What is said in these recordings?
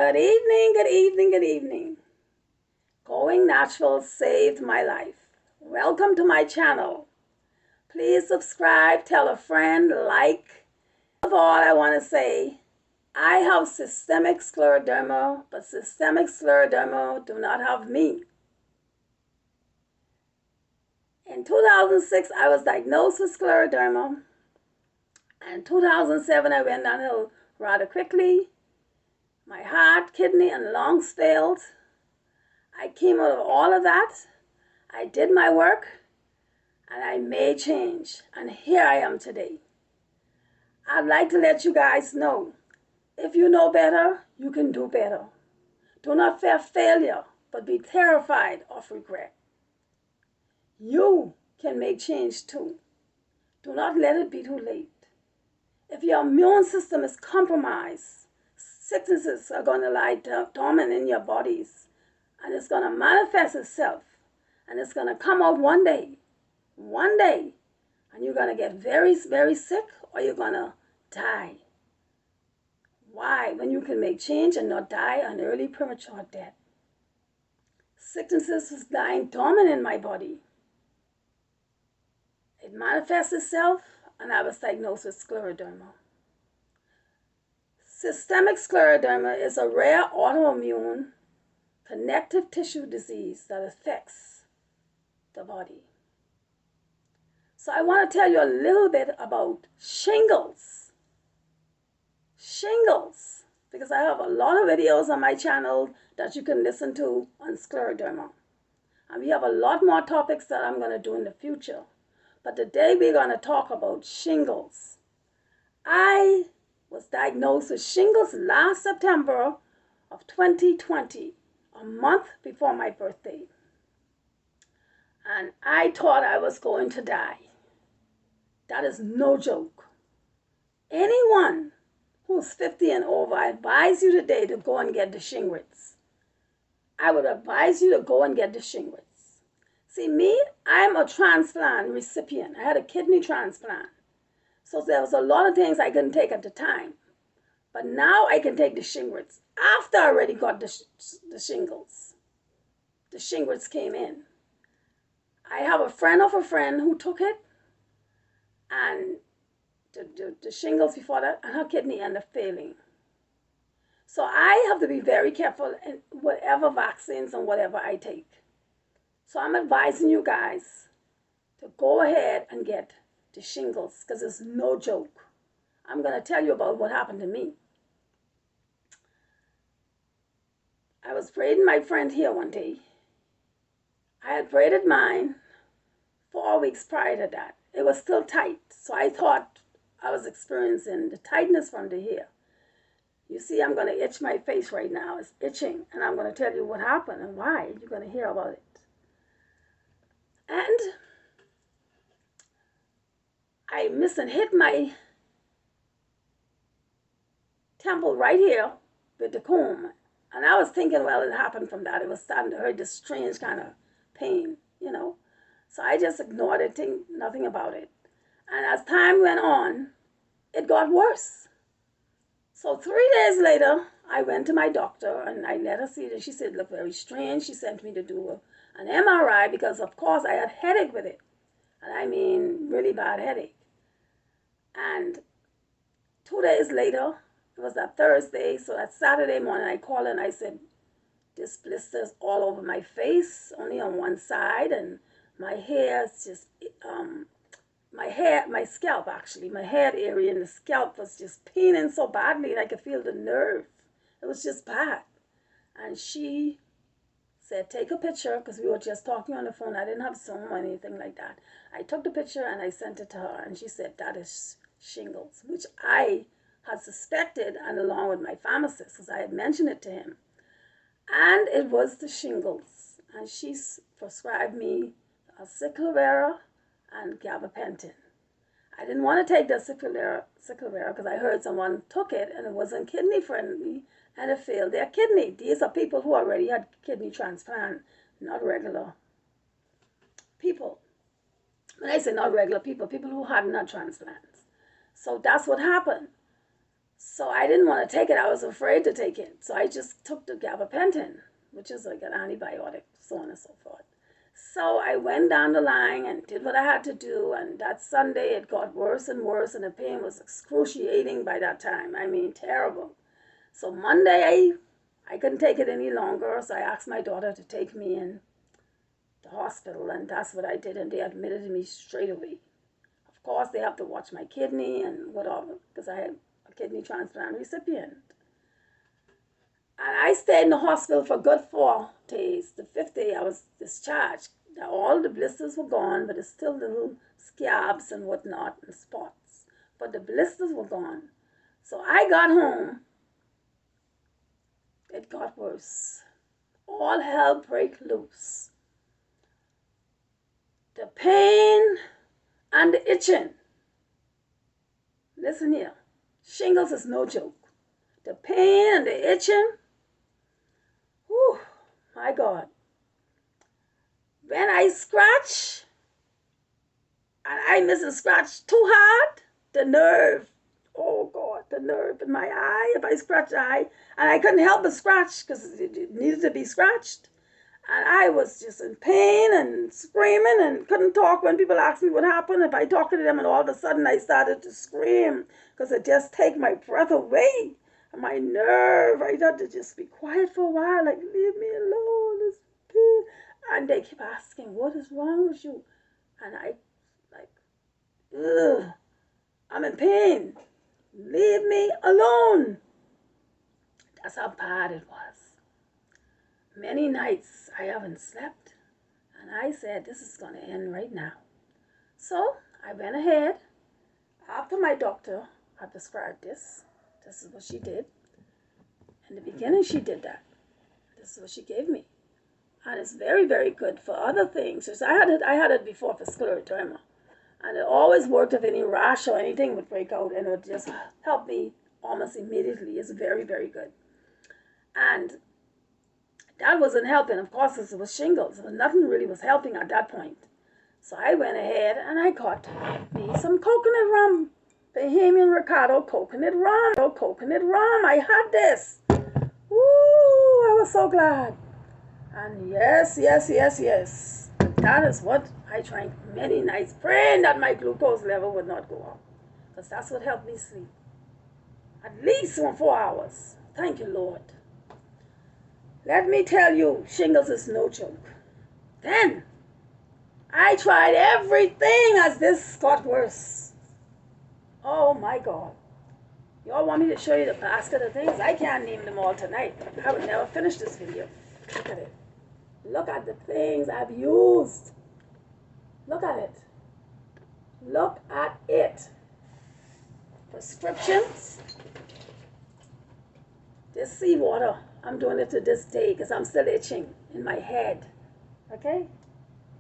Good evening, good evening, good evening. Going natural saved my life. Welcome to my channel. Please subscribe, tell a friend, like. Of all, I want to say, I have systemic scleroderma, but systemic scleroderma do not have me. In 2006, I was diagnosed with scleroderma. And in 2007, I went downhill rather quickly. My heart, kidney, and lungs failed. I came out of all of that. I did my work, and I made change. And here I am today. I'd like to let you guys know, if you know better, you can do better. Do not fear failure, but be terrified of regret. You can make change too. Do not let it be too late. If your immune system is compromised, sicknesses are going to lie dormant in your bodies, and it's going to manifest itself, and it's going to come out one day, and you're going to get very, very sick, or you're going to die. Why? When you can make change and not die an early premature death. Sicknesses was lying dormant in my body. It manifests itself, and I was diagnosed with scleroderma. Systemic scleroderma is a rare autoimmune connective tissue disease that affects the body. So I want to tell you a little bit about shingles. Shingles, because I have a lot of videos on my channel that you can listen to on scleroderma. And we have a lot more topics that I'm going to do in the future. But today we're going to talk about shingles. I was diagnosed with shingles last September of 2020, a month before my birthday. And I thought I was going to die. That is no joke. Anyone who's 50 and over, I advise you today to go and get the shingles. I would advise you to go and get the shingles. See, me, I'm a transplant recipient. I had a kidney transplant. So there was a lot of things I couldn't take at the time. But now I can take the shingles. After I already got the shingles. The shingles came in. I have a friend of a friend who took it. And the shingles before that, and her kidney ended up failing. So I have to be very careful in whatever vaccines and whatever I take. So I'm advising you guys to go ahead and get the shingles, because it's no joke. I'm going to tell you about what happened to me. I was braiding my friend here one day. I had braided mine 4 weeks prior to that. It was still tight, so I thought I was experiencing the tightness from the hair. You see, I'm going to itch my face right now. It's itching, and I'm going to tell you what happened and why. You're going to hear about it. And I missed and hit my temple right here with the comb. And I was thinking, well, it happened from that. It was starting to hurt, this strange kind of pain, you know. So I just ignored it, think nothing about it. And as time went on, it got worse. So 3 days later, I went to my doctor and I let her see it. She said it looked very strange. She sent me to do an MRI because, of course, I had headache with it. And I mean, really bad headache. And 2 days later, it was that Thursday, so that Saturday morning, I called and I said, this blister's all over my face, only on one side, and my hair is just, my scalp actually, my head area and the scalp was just paining so badly, and I could feel the nerve. It was just bad. And she said, take a picture, because we were just talking on the phone. I didn't have Zoom or anything like that. I took the picture and I sent it to her, and she said, that is shingles, which I had suspected, and along with my pharmacist, because I had mentioned it to him. And it was the shingles. And she prescribed me ACYLOVIR and gabapentin. I didn't want to take the ACYLOVIR because I heard someone took it and it wasn't kidney friendly and it failed their kidney. These are people who already had kidney transplant, not regular people. When I say not regular people, people who had not transplants. So that's what happened. So I didn't want to take it. I was afraid to take it. So I just took the gabapentin, which is like an antibiotic, so on and so forth. So I went down the line and did what I had to do. And that Sunday, it got worse and worse, and the pain was excruciating by that time. I mean, terrible. So Monday, I couldn't take it any longer. So I asked my daughter to take me in the hospital, and that's what I did. And they admitted me straight away. Of course, they have to watch my kidney and whatever, because I had a kidney transplant recipient. And I stayed in the hospital for a good 4 days. The 5th day, I was discharged. Now, all the blisters were gone, but there's still little scabs and whatnot and spots. But the blisters were gone. So I got home. It got worse. All hell broke loose. The pain and the itching. Listen here. Shingles is no joke. The pain and the itching. Whew, my God. When I scratch, and I miss a scratch too hard, the nerve, oh God, the nerve in my eye, if I scratch the eye, and I couldn't help but scratch because it needed to be scratched. And I was just in pain and screaming and couldn't talk when people asked me what happened. If I talked to them, and all of a sudden I started to scream because it just take my breath away. And my nerve, I had to just be quiet for a while, like, leave me alone, it's pain. And they keep asking, what is wrong with you? And I, like, ugh, I'm in pain. Leave me alone. That's how bad it was. Many nights I haven't slept, and I said, this is going to end right now. So I went ahead. After my doctor had prescribed this is what she did. In the beginning, she did that. This is what she gave me. And it's very, very good for other things. So I had it before for scleroderma. And it always worked if any rash or anything would break out, and it would just help me almost immediately. It's very, very good. And that wasn't helping. Of course, it was shingles. Nothing really was helping at that point. So I went ahead and I got me some coconut rum. Bahamian Ricardo coconut rum. I had this. Woo! I was so glad. And yes. That is what I drank many nights, praying that my glucose level would not go up. Because that's what helped me sleep. At least 4 hours. Thank you, Lord. Let me tell you, shingles is no joke. Then, I tried everything as this got worse. Oh my God. Y'all want me to show you the basket of things? I can't name them all tonight. I would never finish this video. Look at it. Look at the things I've used. Look at it. Look at it. Prescriptions. This seawater. I'm doing it to this day because I'm still itching in my head. Okay?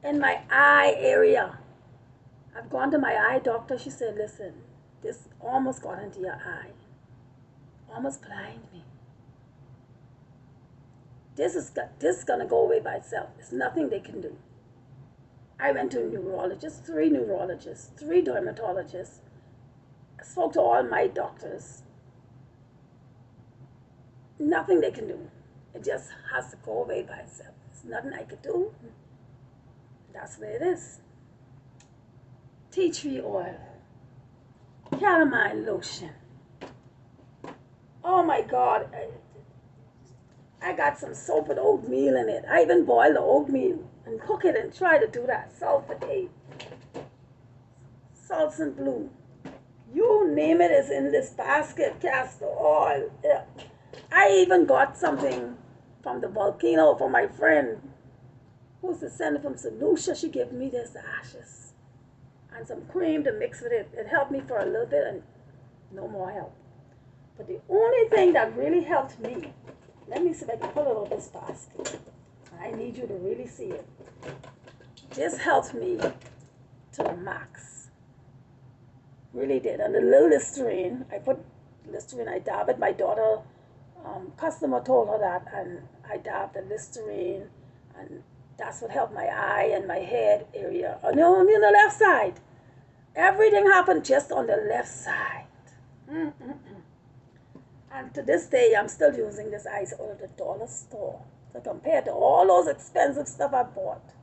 In my eye area. I've gone to my eye doctor. She said, listen, this almost got into your eye. Almost blinded me. This is going to go away by itself. There's nothing they can do. I went to a neurologist, 3 neurologists, 3 dermatologists. I spoke to all my doctors. Nothing they can do. It just has to go away by itself. There's nothing I could do. That's where it is. Tea tree oil. Calamine lotion. Oh my God. I got some soap and oatmeal in it. I even boil the oatmeal and cook it and try to do that. Sulfate. Salts and blue. You name it is in this basket. Castor oil. Yeah. I even got something from the volcano for my friend who's descended from St. Lucia. She gave me this ashes and some cream to mix with it. It helped me for a little bit and no more help. But the only thing that really helped me, let me see if I can pull it out of this basket. I need you to really see it. This helped me to the max. Really did. And the little Listerine, I put Listerine, I dab it. My daughter, customer told her that, and I dabbed the Listerine, and that's what helped my eye and my head area. Only on the left side. Everything happened just on the left side. And to this day, I'm still using this ice out of the dollar store. So compared to all those expensive stuff I bought,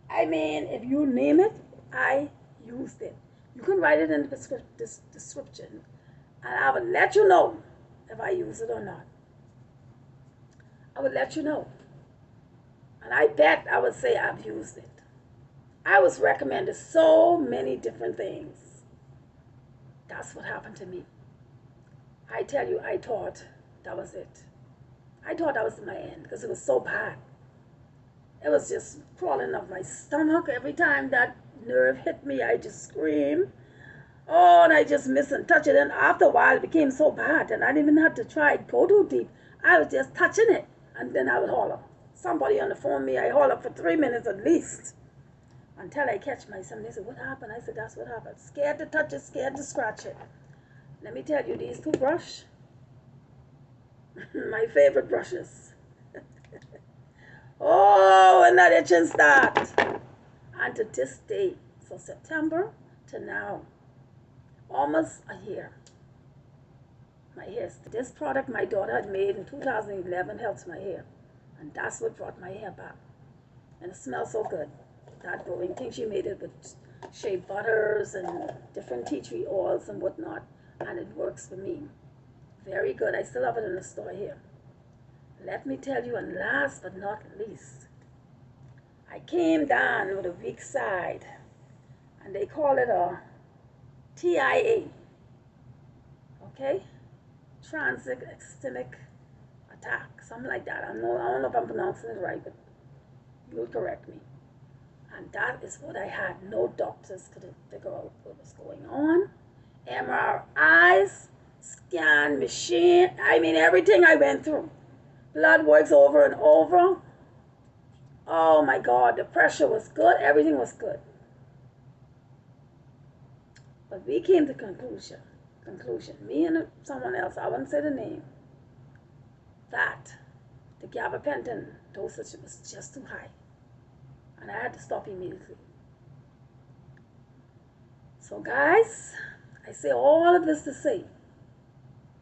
I mean, if you name it, I used it. You can write it in the description, and I will let you know if I use it or not. I would let you know. And I bet I would say I've used it. I was recommended so many different things. That's what happened to me. I tell you, I thought that was it. I thought that was my end because it was so bad. It was just crawling up my stomach. Every time that nerve hit me, I just scream. Oh, and I just miss and touch it. And after a while, it became so bad that I didn't even have to try go too deep. I was just touching it, and then I would holler. Somebody on the phone me, I holler for 3 minutes at least until I catch myself. They said, "What happened?" I said, "That's what happened. Scared to touch it, scared to scratch it." Let me tell you, these two brushes, my favorite brushes. Oh, and that itching start. And to this day, so September to now, almost a year. My hair, this product my daughter had made in 2011 helps my hair. And that's what brought my hair back. And it smells so good. That growing thing, she made it with shea butters and different tea tree oils and whatnot. And it works for me. Very good. I still have it in the store here. Let me tell you, and last but not least, I came down with a weak side. And they call it a TIA. Okay? Transit ischemic attack. Something like that. I don't know if I'm pronouncing it right, but you'll correct me. And that is what I had. No doctors could figure out what was going on. MRIs, scan machine, I mean everything I went through. Blood works over and over. Oh my God, the pressure was good, everything was good. But we came to conclusion, me and someone else, I wouldn't say the name, that the gabapentin dosage was just too high. And I had to stop immediately. So guys, I say all of this to say,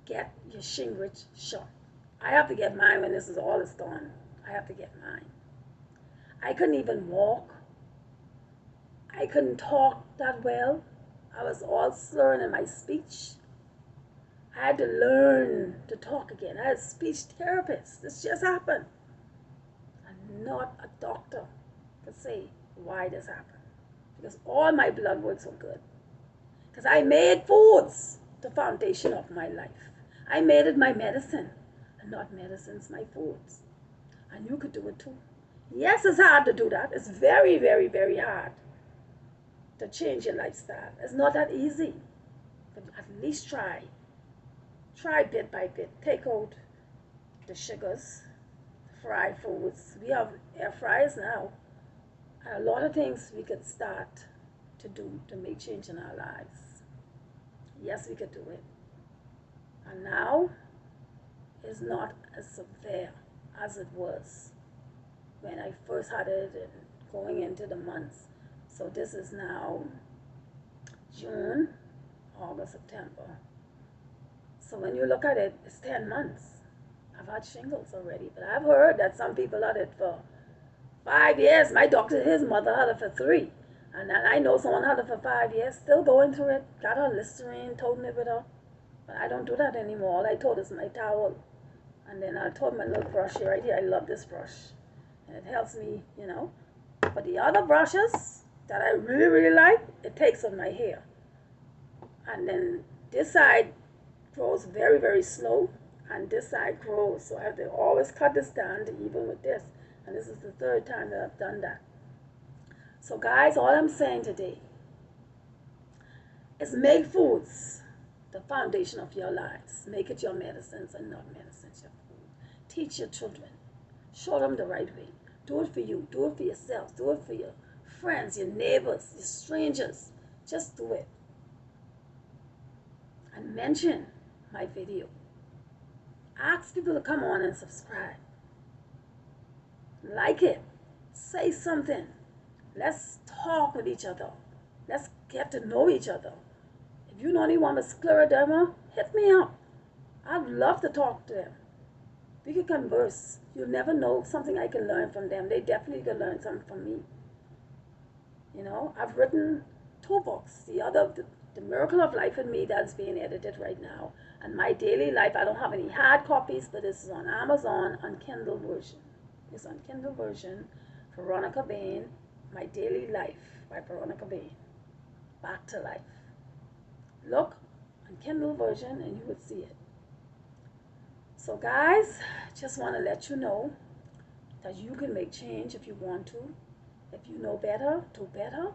get your shingles shot. I have to get mine when this is all is gone. I have to get mine. I couldn't even walk. I couldn't talk that well. I was all slurring in my speech. I had to learn to talk again. I had a speech therapist. This just happened. I'm not a doctor to say why this happened. Because all my blood works were good. Because I made foods the foundation of my life. I made it my medicine. And not medicines, my foods. And you could do it too. Yes, it's hard to do that. It's very, very, very hard to change your lifestyle. It's not that easy. But at least try. Try bit by bit. Take out the sugars, fried foods. We have air fryers now. And a lot of things we could start to do to make change in our lives. Yes, we could do it. And now, it's not as severe as it was when I first had it and going into the months. So this is now June, August, September. So when you look at it, it's 10 months. I've had shingles already, but I've heard that some people had it for 5 years. My doctor, his mother had it for 3. And I know someone had it for 5 years, still going through it. Got her Listerine, toting it with her. But I don't do that anymore. All I told is my towel. And then I told my little brush right here. I love this brush. And it helps me, you know. But the other brushes that I really, really like, it takes on my hair. And then this side grows very, very slow. And this side grows. So I have to always cut this down to even with this. And this is the 3rd time that I've done that. So guys, all I'm saying today is make foods the foundation of your lives. Make it your medicines and not medicines, your food. Teach your children. Show them the right way. Do it for you. Do it for yourself. Do it for your friends, your neighbors, your strangers. Just do it. And mention my video. Ask people to come on and subscribe. Like it. Say something. Let's talk with each other. Let's get to know each other. If you know anyone with scleroderma, hit me up. I'd love to talk to them. We could converse. You'll never know something I can learn from them. They definitely could learn something from me. You know, I've written 2 books. The Miracle of Life in Me, that's being edited right now. And My Daily Life, I don't have any hard copies, but this is on Amazon on Kindle version. It's on Kindle version. Veronica Bain, My Daily Life by Veronica Bain. Back to Life. Look on Kindle version and you would see it. So guys, just want to let you know that you can make change if you want to. If you know better, do better.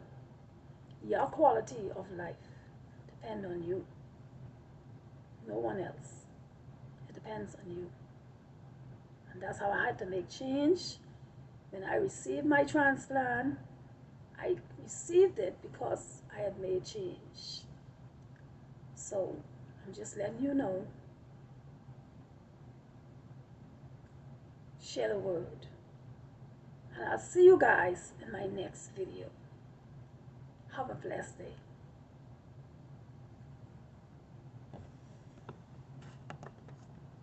Your quality of life depends on you. No one else. It depends on you. And that's how I had to make change. When I received my transplant, I received it because I had made change. So I'm just letting you know. Share the word. And I'll see you guys in my next video. Have a blessed day.